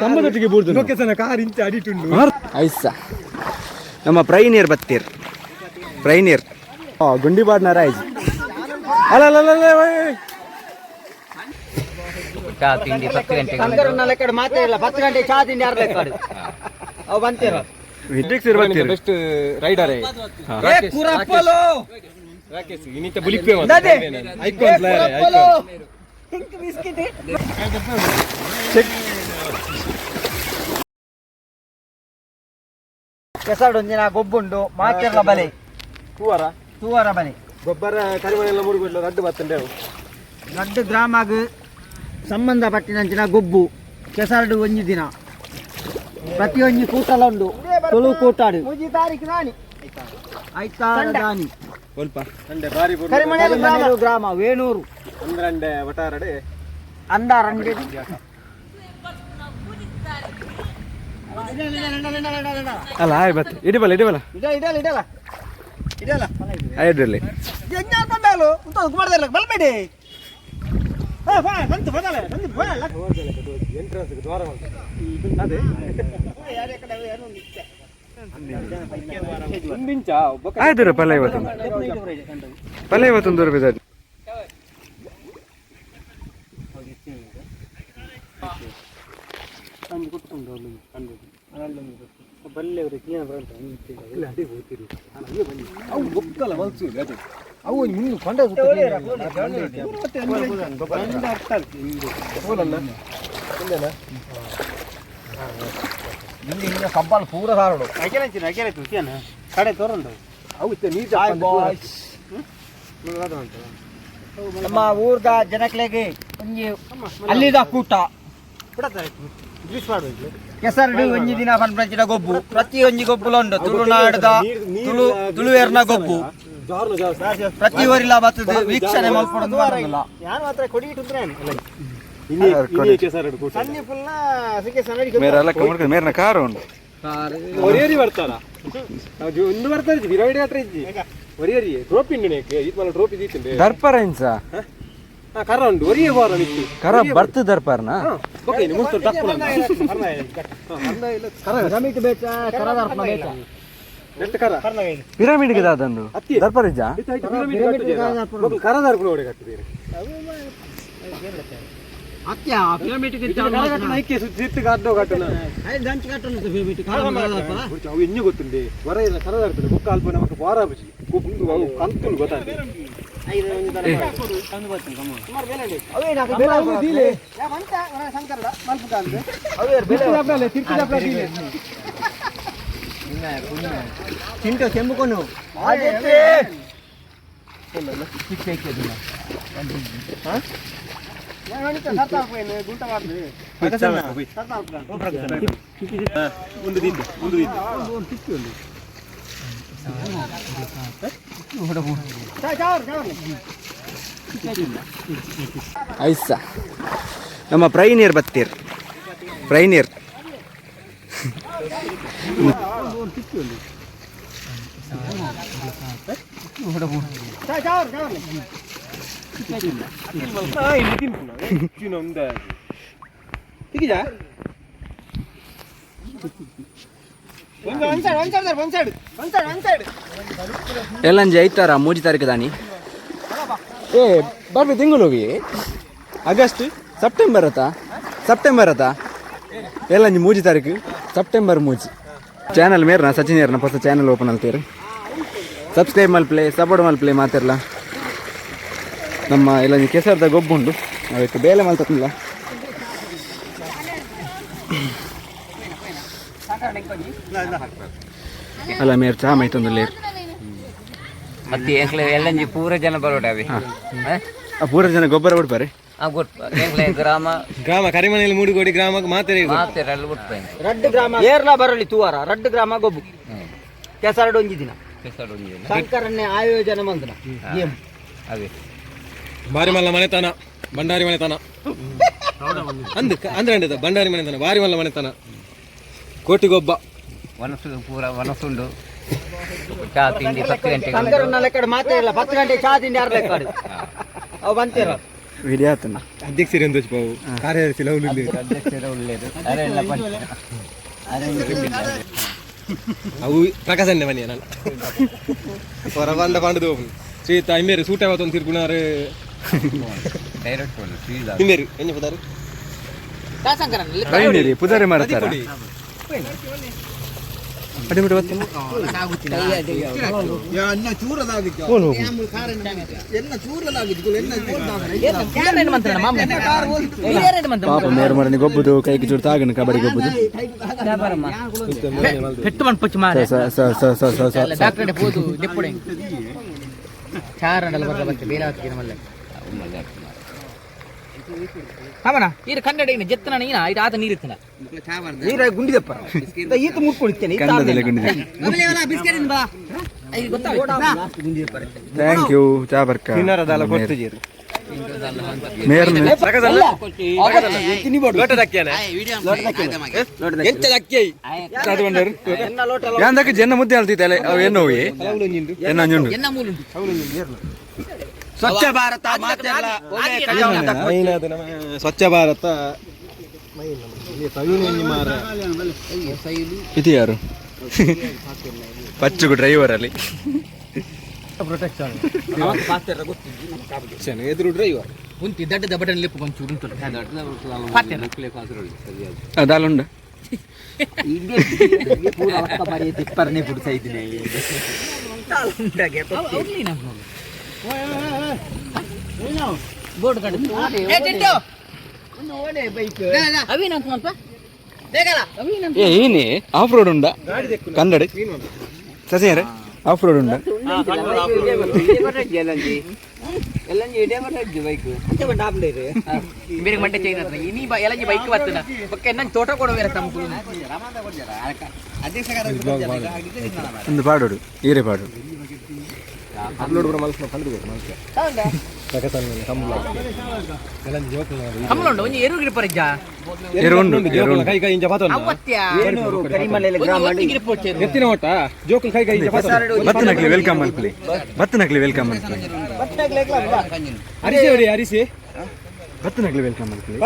ಕಂಬದೊಟ್ಟಿಗೆ ಬೂರ್ದು location car ಇಂಚ ಅಡಿಟುಂಡು ಐಸ ನಮ್ಮ ಪ್ರೈನಿಯರ್ ಬತ್ತೀರ್ ಪ್ರೈನಿಯರ್ ಗುಂಡಿಬಾಡ್ನ ರಾಯ್ಜ್ ಚಾ ತಿಂಡಿ 10 ಗಂಟೆಗೆ ಮಾತೇ ಇಲ್ಲ 10 ಗಂಟೆ ಚಾ ತಿಂಡಿ ಯಾರು ಬೇಕಾಡು ಅವು ಬಂತೀರ ಬೆಸ್ಟ್ ರೈಡರ್ ರಾಕೇಶ್ ಇನ್ನಿತ ಬುಲಿಪೆ icon player icon pink biscuit ಕೆಸಡೊಂದಿನ ಗೊಬ್ಬುಂಡು ಮಾತೆರ್ಲ ಬಲೆ ತೂವರ ಬಲೆ ಗೊಬ್ಬರ ಕರಿಮನೆಲ್ಲ ಮುರುಗುಡ್ಲ ರಡ್ಡು ಬತ್ತಂಡೆ ರಡ್ಡು ಗ್ರಾಮಾಗ ಸಂಬಂಧಪಟ್ಟಿನಂಚಿನ ಗೊಬ್ಬು ಕೆಸರಡು ಒಂಜಿ ದಿನ ಪ್ರತಿಯೊಂದು ಕೂಟಲ ಉಂಡು ತುಳು ಕೂಟಾಡು ಆಯ್ತಾ ಸ್ವಲ್ಪ ಸಂಡೆ ಬಾರಿ ಕರಿಮನೆಲು ಗ್ರಾಮ ವೇಣೂರು ಅಂದ್ರಂಡೆ ವಟಾರಡೆ ಅಂದಾರಂಡೆ ಅಲ್ಲ ಆಯ್ ಬತ್ ಇಡಿಬಲ್ಲ ಇಡಿಬಲ್ಲ ಇದಲ್ಲ ಐಡ್ರಲ್ಲಿ ಬಲ್ಬೇಡಿ ಆಯ್ತು ಪಲ್ಯ ಇವತ್ತೊಂದು ರೂಪಾಯಿ ಅವು ಮುಂದೆ ಕೊಂಡ ಸಬ್ಬಲ್ ಪೂರ ಸಾರಡು ಕಡೆ ತೋರಂಡು ನಮ್ಮ ಊರ್ದ ಜನಕ್ಲೆಗೆ ಅಲ್ಲಿದ ಕೂಟ ಕೆಸರಡು ಒಂಜಿ ದಿನ ಪಂಪಂಚಿನ ಗೊಬ್ಬು ಪ್ರತಿ ಒಂಜಿ ಗೊಬ್ಬುಲ ಉಂಡು ತುಳುನಾಡದ ತುಳುವೇರ್ನ ಗೊಬ್ಬು ಪ್ರತಿ ಊರಿಲ ಬರ್ತದೆ ವೀಕ್ಷಣೆ ಮಲ್ಪಡೋದು ಬರೋದಿಲ್ಲ ಯಾರು ಮಾತ್ರ ಕೊಡಿ ಇಟ್ಟಿದ್ರೆ ಮೇರ್ನ ಕಾರು ಉಂಡು ಒರಿಯರಿ ಬರ್ತಾರ ಒಂದು ಬರ್ತಾ ಇದ್ವಿ ವಿರಾಡಿ ಹತ್ರ ಇದ್ವಿ ಒರಿಯರಿ ಟ್ರೋಫಿ ಉಂಡು ಟ್ರೋಫಿ ದೀತಂಡೆ ದರ್ಪರ ಇನ್ಸ ಕರ ಉಂಡು ಒರಿಯ ಬಾರ ನಿಂತು ಕರ ಬರ್ತು ದರ್ಪರ್ನ ಓಕೆ ಮುಸ್ತು ಟಪ್ಪು ಜಮೀಟು ಬೇಕ ಕರ ದರ್ಪಣ ಬೇಕ ನೆಟ್ ಕರ ಪಿರಮಿಡ್ಗೆ ದಾದಂದು ದರ್ಪರ ಇಜ್ಜ ಕರ ದರ್ಪಣ ಒಡೆ ಕಟ್ಟಿದ್ದೀರಿ ಅತ್ಯ ಪಿರಮಿಡ್ಗೆ ಐಕೆ ಸುತ್ತಿ ಗಾಡ್ಡೋ ಕಟ್ಟನ ದಂಚ ಕಟ್ಟನ ಪಿರಮಿಡ್ ಕರ ದರ್ಪಣ ಅವು ಇನ್ನೂ ಗೊತ್ತುಂಡೆ ವರ ಇಲ್ಲ ಕರ ದರ್ಪಣ ಬುಕ್ಕ ಅಲ್ಪ ನಮಗೆ ವಾರ ಬಸಿ ಅವು ಕಂತುಲು ಗೊತ್ತಾಂಡೆ ತಿಂಟು ಚೆಂಬುಕೊನು ಐಸ ನಮ್ಮ ಪ್ರೈನಿಯರ್ ಬತ್ತೀರ್ ಪ್ರೈನಿಯರ್ ಎಲ್ಲಂಜಿ ಐತಾರ 3 ತಾರೀಕು ದಾನಿ ಏ ಬರ್ಬಿ ತಿಂಗಳು ಹೋಗಿ ಆಗಸ್ಟ್ ಸೆಪ್ಟೆಂಬರ್ ಅತ್ತ ಎಲ್ಲಂಜಿ 3 ತಾರೀಕು ಸೆಪ್ಟೆಂಬರ್ 3 ಚಾನಲ್ ಮೇರ್ನ ಸಚಿನ್ ಏರ್ನ ಹೊಸ ಚಾನಲ್ ಓಪನ್ ಆಗ್ತೀರಿ ಸಬ್ಸ್ಕ್ರೈಬ್ ಮಲ್ಪ್ಲೆ ಸಪೋರ್ಟ್ ಮಲ್ಪ್ಲೆ ಮಾತಿರಲ್ಲ ನಮ್ಮ ಎಲ್ಲಂಜಿ ಕೆಸರದ ಗೊಬ್ಬುಂಡು ಅದಕ್ಕೆ ಬೇಲೆ ಮಲ್ತಕ್ಕಿಲ್ಲ ಅಲ್ಲ ಮೇರ್ ಚಾ ಮೈತೊಂದು ಲೇರ್ ಮತ್ತೆ ಎಲ್ಲಂಜಿ ಪೂರ ಜನ ಬರೋಡಾವೆ ಪೂರ ಜನ ಗೊಬ್ಬರ ಬಿಡ್ಬಾರೆ ಗ್ರಾಮ ಕರಿಮನೆಯಲ್ಲಿ ಮೂಡುಗೋಡಿ ಗ್ರಾಮ ಮಾತೆರೆ ರಡ್ಡು ಗ್ರಾಮ ಏರ್ಲ ಬರಲಿ ತೂವಾರ ರಡ್ಡು ಗ್ರಾಮ ಗೊಬ್ಬು ಕೆಸರಡು ಒಂಜಿ ದಿನ ಸರ್ಕಾರನ್ನೇ ಆಯೋಜನೆ ಮಂತ್ರ ಅದೇ ಬಾರಿಮಲ್ಲ ಮನೆತನ ಬಂಡಾರಿ ಮನೆತನ ಅಂದ್ರೆ ಬಂಡಾರಿ ಮನೆತನ ಬಾರಿಮಲ್ಲ ಮನೆತನ ಕೋಟಿಗೊಬ್ಬ ವನಸುಂಡು ಚಾ ತಿಂಡಿ 10 ಗಂಟೆಗೆ ಮಾತೇ ಇಲ್ಲ 10 ಗಂಟೆ ಚಾ ತಿಂಡಿ ಯಾರು ಬೇಕಾಡು ಅವು ಬಂತೀರ ವಿಡಿಯೋ ಆತನ ಅಧ್ಯಕ್ಷರು ಎಂದು ಬಾವು ಕಾರ್ಯದರ್ಶಿ ಲವ್ಲು ಅವು ಪ್ರಕಾಶನ್ನೇ ಮನೆ ನಾನು ಹೊರ ಬಂದ ಪಂಡದು ಸೀತ ಇಮೇರು ಸೂಟ ಒಂದು ತಿರ್ಗುಣಾರು ಇಮೇರು ಎಣ್ಣೆ ಪದಾರು ಪುದಾರಿ ಮಾಡ್ತಾರ ಅಡಿಬಿಟ್ಟು ಬರ್ತೀನಿ ಪಾಪ ಮೇರು ಮರನಿ ಗೊಬ್ಬುದು ಕೈಗೆ ಚೂರು ತಾಗನು ಕಬಡ್ಡಿ ಗೊಬ್ಬುದು ಕನ್ನಡ ಜೆತ್ತನ ಆತ ನೀರಿತ್ತನ ನೀರ ಗುಂಡಿದಪ್ಪ ಈತ ಮುಟ್ಕೊಳ್ತೇನೆ ಕನ್ನಡದಲ್ಲೇ ಗುಂಡಿದೆ ಥ್ಯಾಂಕ್ ಯು ಚಾಬರ್ಕ ಯಾಂದಕ್ಕೆ ಜನ ಮುದ್ದೆ ಹೇಳ್ತಿದ್ದಲ್ಲ ಅವು ಏನು ಸ್ವಚ್ಛ ಭಾರತ ಸ್ವಚ್ಛ ಭಾರತ ಇದು ಯಾರು ಪಚ್ಚುಗು ಡ್ರೈವರ್ ಅಲ್ಲಿ ಎದುರು ಡ್ರೈವರ್ ಉಂಟಿ ದಡ್ಡದ ಬಟನ್ ಲಿಪ್ಪು ಒಂಚೂರು ಉಂಟು ಅದಲ್ಲುಂಡ ತಿಪ್ಪರ್ನೇ ಪುಡ್ತಾ ಇದ್ದೀನಿ ಬೋರ್ಡ್ ಏನೇ ಆಫ್ ರೋಡ್ ಉಂಡ ಕನ್ನಡ ಸಸಿಯಾರೆ ಆಫ್ ರೋಡ್ ಉಂಡ ಬೇರೆ ಮಂಟೆ ಚೈನ್ ಇನಿ ಎಲಂಜಿ ಬೈಕ್ ಬರ್ತದ ಪಕ್ಕ ನಂಗೆ ತೋಟ ಕೊಡೋ ಬೇರೆ ತಮ್ಮ ಒಂದು ಪಾಡೋಡು ಈರೆ ಪಾಡು ಕಮಲುಂಡು ಒಂಜಿ ಎರು ಗಿಡ ಪರಿಜ್ಜ ಕೈ ಕೈ ಇಂಜ ಪಾತ ಎತ್ತಿನ ಓಟ ಜೋಕಲ್ ಕೈ ಕೈ ಇಂಜ ಪಾತ ಬತ್ತನಕ್ಲಿ ವೆಲ್ಕಮ್ ಅನ್ಪಲಿ ಬತ್ತನಕ್ಲಿ ವೆಲ್ಕಮ್ ಅನ್ಪಲಿ ಅರಿಸಿ ಹೊಡಿ ಅರಿಸಿ ಬತ್ತನಕ್ಲಿ ವೆಲ್ಕಮ್ ಅನ್ಪಲಿ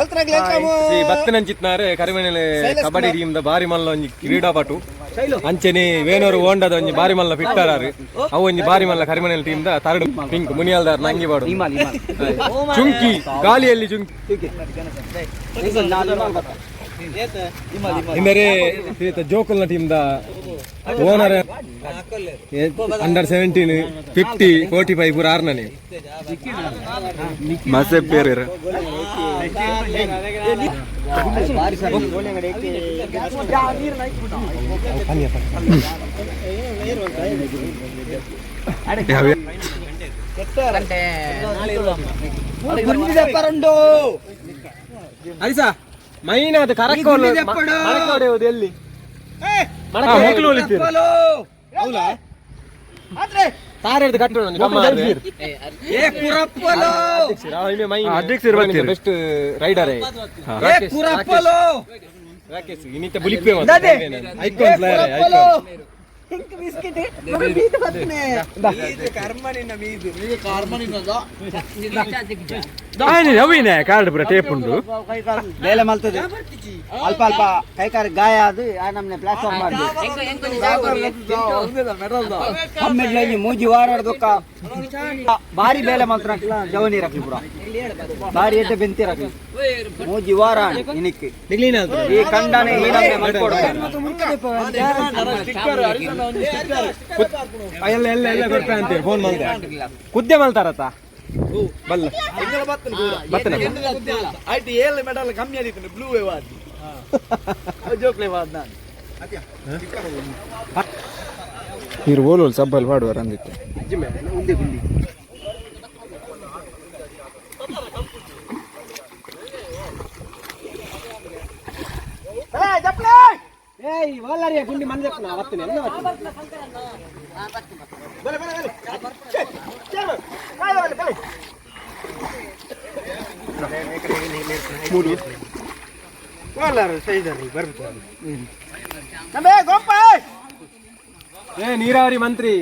ಬತ್ತನಂಚಿತ್ನಾರೆ ಕರಿಮನೆಲೆ ಕಬಡ್ಡಿ ಟೀಮ್ದ ಬಾರಿ ಮಲ್ಲ ಒಂಜಿ ಕ್ರೀಡಾಪಟು ಅಂಚನೆ ವೇನೋರು ಓಂಡದ ಒಂಜಿ ಬಾರಿ ಮಲ್ಲ ಫಿಟ್ಟಾರು ಅವು ಒಂಜಿ ಬಾರಿ ಮಲ್ಲ ಕರಿಮನೆಲೆ ಟೀಮ್ದ ತರ್ಡ್ ಪಿಂಕ್ ಮುನಿಯಾಲ್ದಾರ್ ನಂಗಿ ಬಾಡು ಚುಂಕಿ ಗಾಳಿಯಲ್ಲಿ ಚುಂಕಿ ಇಂದರೆ ಜೋಕಲ್ನ ಟೀಮ್ದ ಓನರ್ ಅಂಡರ್ 17 50 45 ಪೂರ ಆರ್ನನೆ ಮಸೆ ಪೇರೇರ ಅರಿಸಾ ಮೈನಾದ ಕರಕೋಲು ಎಲ್ಲಿ ತಾರದು ಕಟ್ಟೋಣ ಬೆಸ್ಟ್ ರೈಡರ್ ರಾಕೇಶ್ ಇನ್ನಿತ ಬುಲಿಪೆ ಐಕಾನ್ ಪ್ಲೇಯರ್ ಐಕಾನ್ ನವೀನ ಕಾರ್ಡ್ ಪುರ ಟೇಪ್ ಉಂಡು ಬೇಲೆ ಮಲ್ತದೆ ಅಲ್ಪ ಅಲ್ಪ ಕೈಕಾರ ಗಾಯ ಅದು ನಮ್ನೆ ಪ್ಲಾಟ್ಫಾರ್ಮ್ ಮಾಡಿ ಕಮ್ಮೆಡ್ಲಲ್ಲಿ ಮೂಜಿ ವಾರಾಡ್ದೊಕ್ಕ ಬಾರಿ ಬೇಲೆ ಮಾತ್ರ ಜವನಿ ರಕ್ಲಿ ಪುರ ಬಾರಿ ಎಡ್ಡೆ ಬೆಂತಿ ರಕ್ಲಿ ಮೂಜಿ ವಾರ ಇನಿಕ್ಕೆ ಈ ಕಂಡನೆ ಈ ನಮ್ನೆ ಮಾಡ್ಕೊಡ ಎಲ್ಲ ಎಲ್ಲ ಎಲ್ಲ ಕೊಡ್ತಾ ಅಂತ ಫೋನ್ ಮಾಡ್ದೆ ಕುದ್ದೆ ಮಾಡ್ತಾರತ್ತ ಬಲ್ಲ ಬತ್ತನ ಆಯ್ತು ಏಳು ಮೆಡಲ್ ಕಮ್ಮಿ ಆದಿತ್ತು ಬ್ಲೂ ವೇವ್ ಆದಿ ಜೋಕ್ಲೆ ವಾದ ನಾನು మీరు ఓలోలు సబ్బలు పాడువారు అందుకే ಗುಂಡಿ ಮನೆ ನೀರಾವರಿ ಮಂತ್ರಿ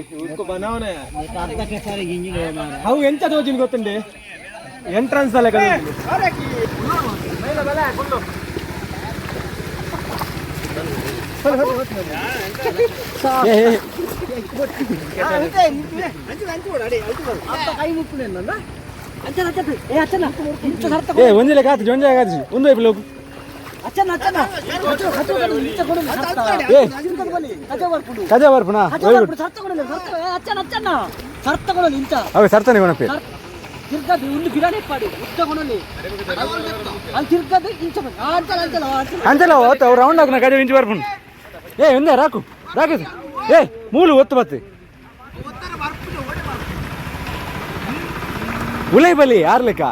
ಅವು ಎಂತ ತೋಜಿನ ಗೊತ್ತುಂಡೆ ಎಂಟ್ರನ್ಸ್ ಅಲ್ಲೇ ಒಂದಿಲ್ಲ ಕಾತು ಜೊಂಜ ಕಾತು ಒಂದು ವೈపు లోకు ಕಜಾ ಬರ್ಪುನಾ ಅವೆ ಸರ್ತಾನೆ ಕೊನ ಪೇ ಅಂಚಲ ಓತ ಅವ್ ರೌಂಡ್ ಹಾಕನ ಕಜಾ ಇಂಚು ಬರ್ಪುನು ಏ ಒಂದೇ ರಾಕು ರಾಕು ಏ ಮೂಲು ಒತ್ತು ಬತ್ತೆ ಉಲೈ ಬಲಿ ಯಾರ್ ಲೆಕ್ಕ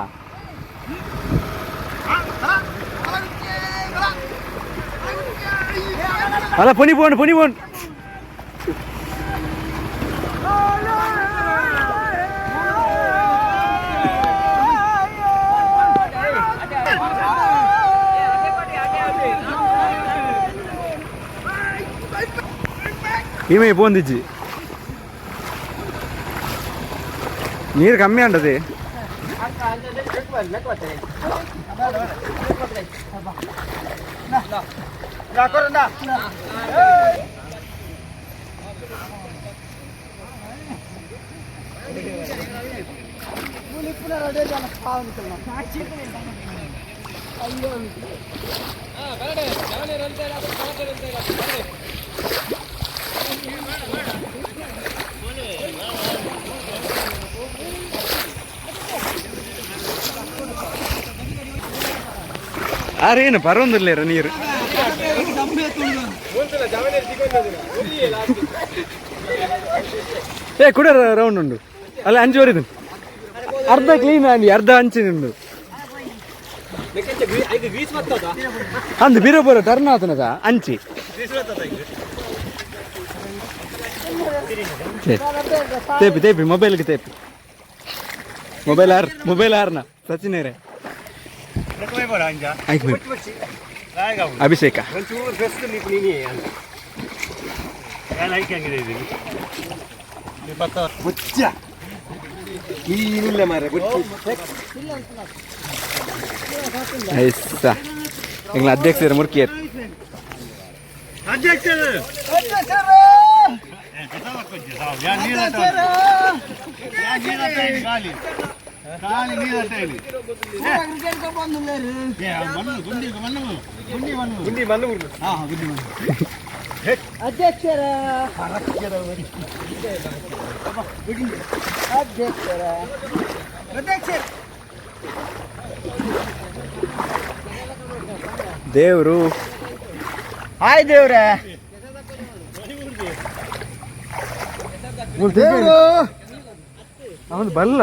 ಅಲ್ಲ ಪುನಿ ಬೋನ್ ఈమె పోందిచ్చి నీరు కమ్మి అంటది ಆರೇನು ಪರೊಂದಿಲ್ಲೇರ ನೀರು ಏ ಕೂಡ ರೌಂಡ್ ಉಂಡು ಅಲ್ಲ ಅಂಚು ವರಿದು ಅರ್ಧ ಕ್ಲೀನ್ ಆಗಿ ಅರ್ಧ ಅಂಚಿನುಂಡು ಅಂದು ಬೀರಪುರ ಟರ್ನ್ ಆತನದ ಅಂಚಿ ತೇಪಿ ಮೊಬೈಲ್ಗೆ ತೇಪಿ ಮೊಬೈಲ್ ಆರ್ನ ಸಚಿನೇರೆ ಅಭಿಷೇಕ எங்களை அத்தியட்சர் முருக்கியர் ದೇವ್ರು ಹಾಯ್ ದೇವ್ರೆ ಅವನು ಬಲ್ಲ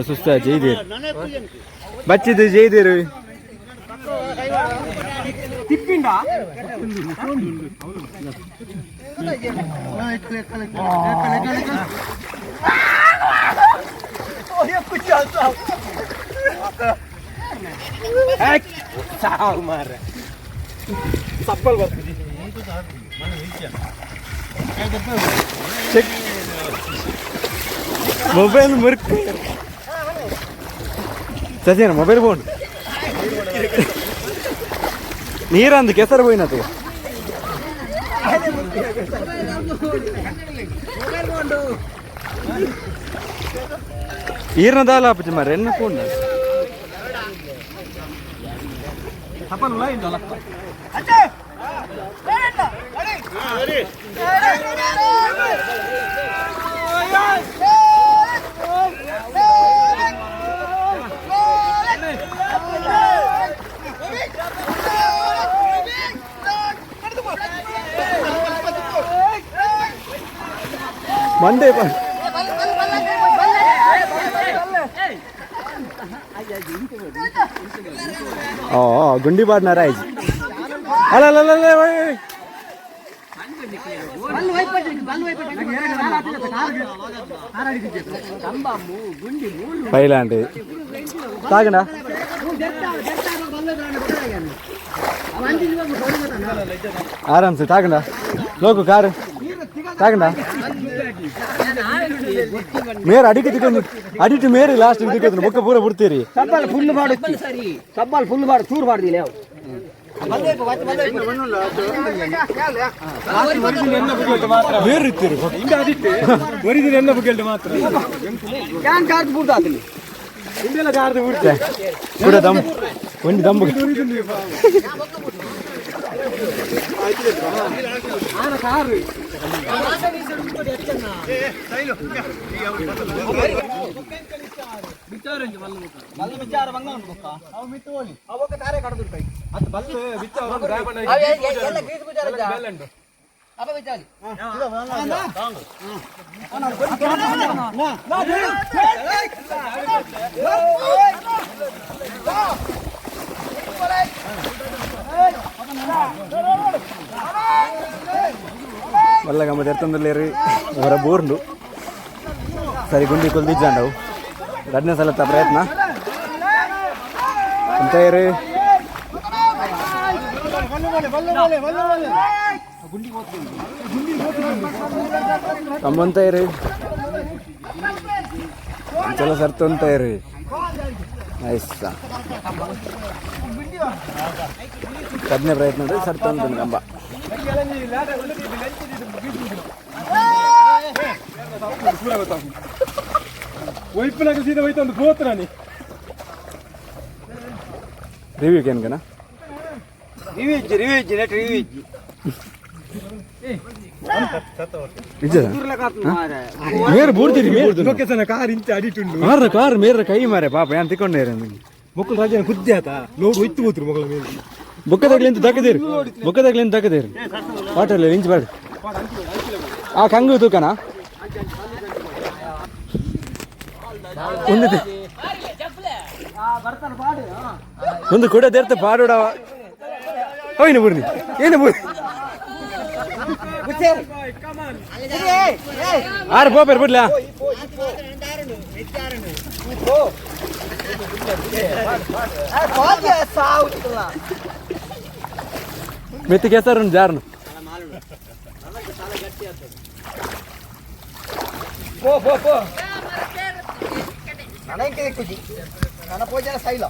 ಸುಸ್ತ ಜೈದೇರು ಬಚ್ಚಿದ್ದು ಜೈದೇರು ತಿಪ್ಪಿಂಡ ಸಪ್ಪಲ್ ಬರ್ತದೆ ಮೊಬೈಲ್ ಮುರುಕು ಸಜೇನ ಮೊಬೈಲ್ ಫೋನ್ ನೀರಂದು ಕೆಸರು ಹೋಯ್ನದು ಈರ್ನದಾಲ ಆಪಚ್ಚ ಮಾರ ಎನ್ನ ಫೋನ್ ಮಂಡೇ ಗುಂಡಿ ಬಾಡ್ನಾರ ಆಯ್ತು ಅಲ್ಲ పైలాంటి తాగండా आराम से ताकंडा लोगो कार ताकंडा मेर अडिके दिक्कत अडिट मेरे लास्ट दिक्कत मुक्का पूरा बुಡ್ತೀರಿ ಸಬ್ಬಲ್ ಫುಲ್ ಮಾಡು ಸಬ್ಬಲ್ ಫುಲ್ ಮಾಡು ಚೂರು ಮಾಡ್ದಿಲ್ಲ ಯಾವ ಬೇರೆ ಇರ್ತೀರಿ ಹಿಂದೆ ಅದಿಟ್ಟು ಒರಿದಿನ ಎನ್ನ ಬುಗೆಲ್ಡ್ ಮಾತ್ರ ಕ್ಯಾನ್ ಕಾರ್ಡ್ ಬುಡ್ದ ಆತಲಿ ಹಿಂದೆಲ್ಲ ಗಾರ್ದು ಬಿಡ್ತೆ ಕೂಡ ದಮ್ ಒಂದು ದಮ್ ಆನ ಕಾರು ಬಲ್ಲ ವಿಚಾರ ಬಂಗ ಉಂಟು ಅವ ಮಿತ್ತು ಓಲಿ ಅವಕ ತಾರೆ ಕಡದು ಕೈ ಅದು ಬಲ್ಲು ಬಿಚ್ಚ ಅವರು ಡ್ರೈವರ್ ಎಲ್ಲ ಗೀಸ್ ವಿಚಾರ ಮೇಲಂಡು ಅಪ ವಿಚಾರಿ వల్ల గమ్మ తెరుతుండలేరు ಹೊರ ಬೋರ್ಂಡು ಸರಿ ಗುಂಡಿ ಕೊಲ್ದಿದ್ದಾಂಡವು ಎರಡನೇ ಸಲ ಪ್ರಯತ್ನ ಅಂತೇರು ಕಮ್ಮಂತೇರು ಚಲೋ ಸರ್ತಂತೇರು ನೈಸ್ ಕಡ್ನೆ ಪ್ರಯತ್ನ ಸರ್ತ ಕಂಬ ವೈಪ್ನಾಗ ಸೀದಾ ಹೋಯ್ತು ಒಂದು ಗೋತ್ರಾನಿ ರಿವ್ಯೂ ಕೇನ್ಕನ ರಿವ್ಯೂ ನೆಟ್ ರಿವ್ಯೂ ಮೇರೆ ಬೂಡ್ತೀರಿ ಲೊಕೇಶನ್ ಕಾರ್ ಇಂಚ ಅಡಿಟುಂಡು ಕಾರ್ ಮೇರೆ ಕೈ ಮಾರೆ ಪಾಪ ಯಾನ್ ತಿಕ್ಕೊಂಡೇ ಮಕ್ಕಳು ರಾಜನ ಕುದ್ದೆ ಆತ ಲೋಡ್ ಒಯ್ತು ಹೋದ್ರು ಮಗಳ ಮೇಲೆ ಬೊಕ್ಕದಾಗ್ಲಿಂತ ದಕ್ಕದೇರಿ ವಾಟರ್ ಇಂಚ್ ಬೇಡ ಆ ಕಂಗು ತೂಕನಾ ಒಂದು ಕೂಡ ದೇರ್ತ ಪಾಡೋಡವ ಹೋಯ್ನ ಬುರ್ನಿ ಏನು ಬುರ್ನಿ ಆರು ಪೋಪರ್ ಬಿಡ್ಲಾ ಮೆತ್ತಿ ಕೆಸರು ಜಾರ್ನು ನನಗೆ ಕುಜಿ ನನ್ನ ಪೋಜನ ಸೈಲ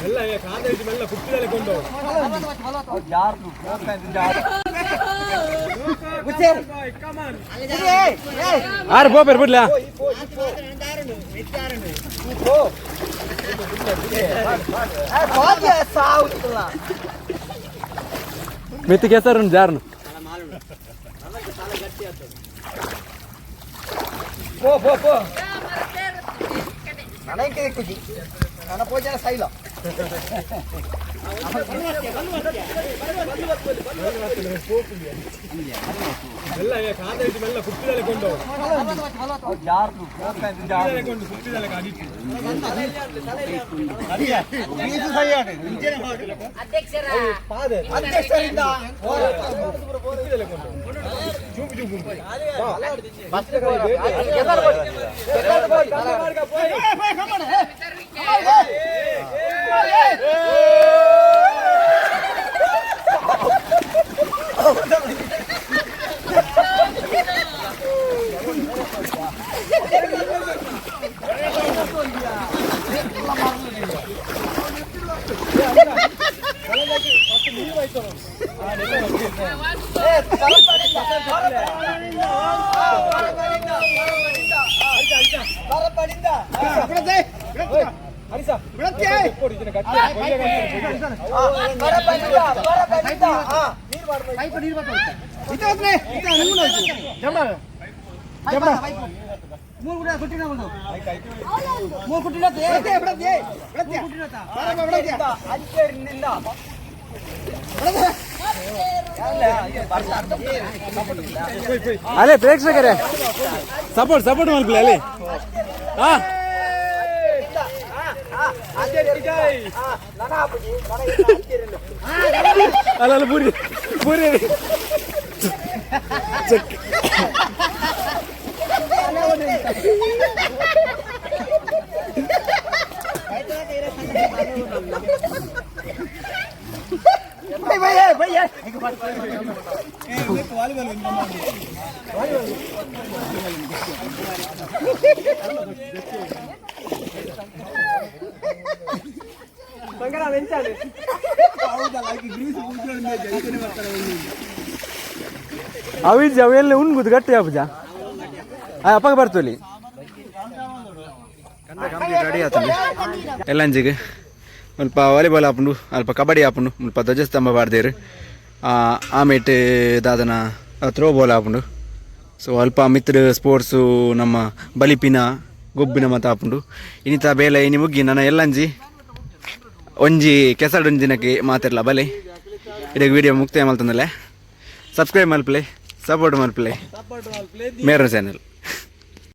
ಎಲ್ಲ ಕಾಲೇಜ್ ಎಲ್ಲ ಕುಟ್ಟಿದಲ್ಲೇ ಕೊಂಡು ಆರು ಪೋಪರ್ ಬಿಡ್ಲಾ ಮೆತ್ತಿ ಕೆಸರು ಜಾರ್ನು ನನಗೆ ಕುಜಿ ನನ್ನ ಪೋಜನ ಸೈಲ ಎಲ್ಲ ಕಾಲೇಜ್ ಎಲ್ಲ ಕುಟ್ಟಿದಲ್ಲೇ ಕೊಂಡು ಕೊಂಡು ಕುಟ್ಟಿದಲ್ಲೇ ಅಡಿಟ್ಟು ಅಧ್ಯಕ್ಷರಿಂದ ಅಲ್ಲೇ ಪ್ರೇಕ್ಷಕರೇ ಸಪೋರ್ಟ್ ಮಾಡ್ಕೊಳ್ಳಿ ಅಲ್ಲಿ ಅಲ್ಲ ಪೂರಿ ಅವಿಜ್ ಅವೆಲ್ಲ ಉಣ್ಗುದು ಗಟ್ಟಿ ಹಬ್ಬಜ ಅಪ್ಪಗೆ ಬರ್ತೋಲಿ ರೆಡಿ ಆತಂడి ಎಲ್ಲಂಜಿಗೆ ಸ್ವಲ್ಪ ವಾಲಿಬಾಲ್ ಆಪುಂಡು ಅಲ್ಪ ಕಬಡ್ಡಿ ಆಪುಂಡು ಮುಲ್ಪ ಧ್ವಜಸ್ತಂಭ ಬಾರ್ದೇರು ಆಮೇಟ್ ದಾದನ ಥ್ರೋ ಬಾಲ್ ಆಪುಂಡು ಸೊ ಅಲ್ಪ ಮಿತ್ರ ಸ್ಪೋರ್ಟ್ಸು ನಮ್ಮ ಬಲಿಪಿನ ಗೊಬ್ಬಿನ ಮತ ಆಪುಂಡು ಇನ್ನಿತ ಬೇಲೆ ಇನಿ ಮುಗ್ಗಿ ನನ್ನ ಎಲ್ಲಂಜಿ ಒಂಜಿ ಕೆಸಡೊಂಜಿ ದಿನಕ್ಕೆ ಮಾತಿರ್ಲ ಬಲೆ ಇಡೀ ವಿಡಿಯೋ ಮುಕ್ತಾಯ ಮಲ್ತಂದಲೆ ಸಬ್ಸ್ಕ್ರೈಬ್ ಮಲ್ಪಲೆ ಸಪೋರ್ಟ್ ಮಲ್ಪಲೆ ಮೇರ ಚಾನಲ್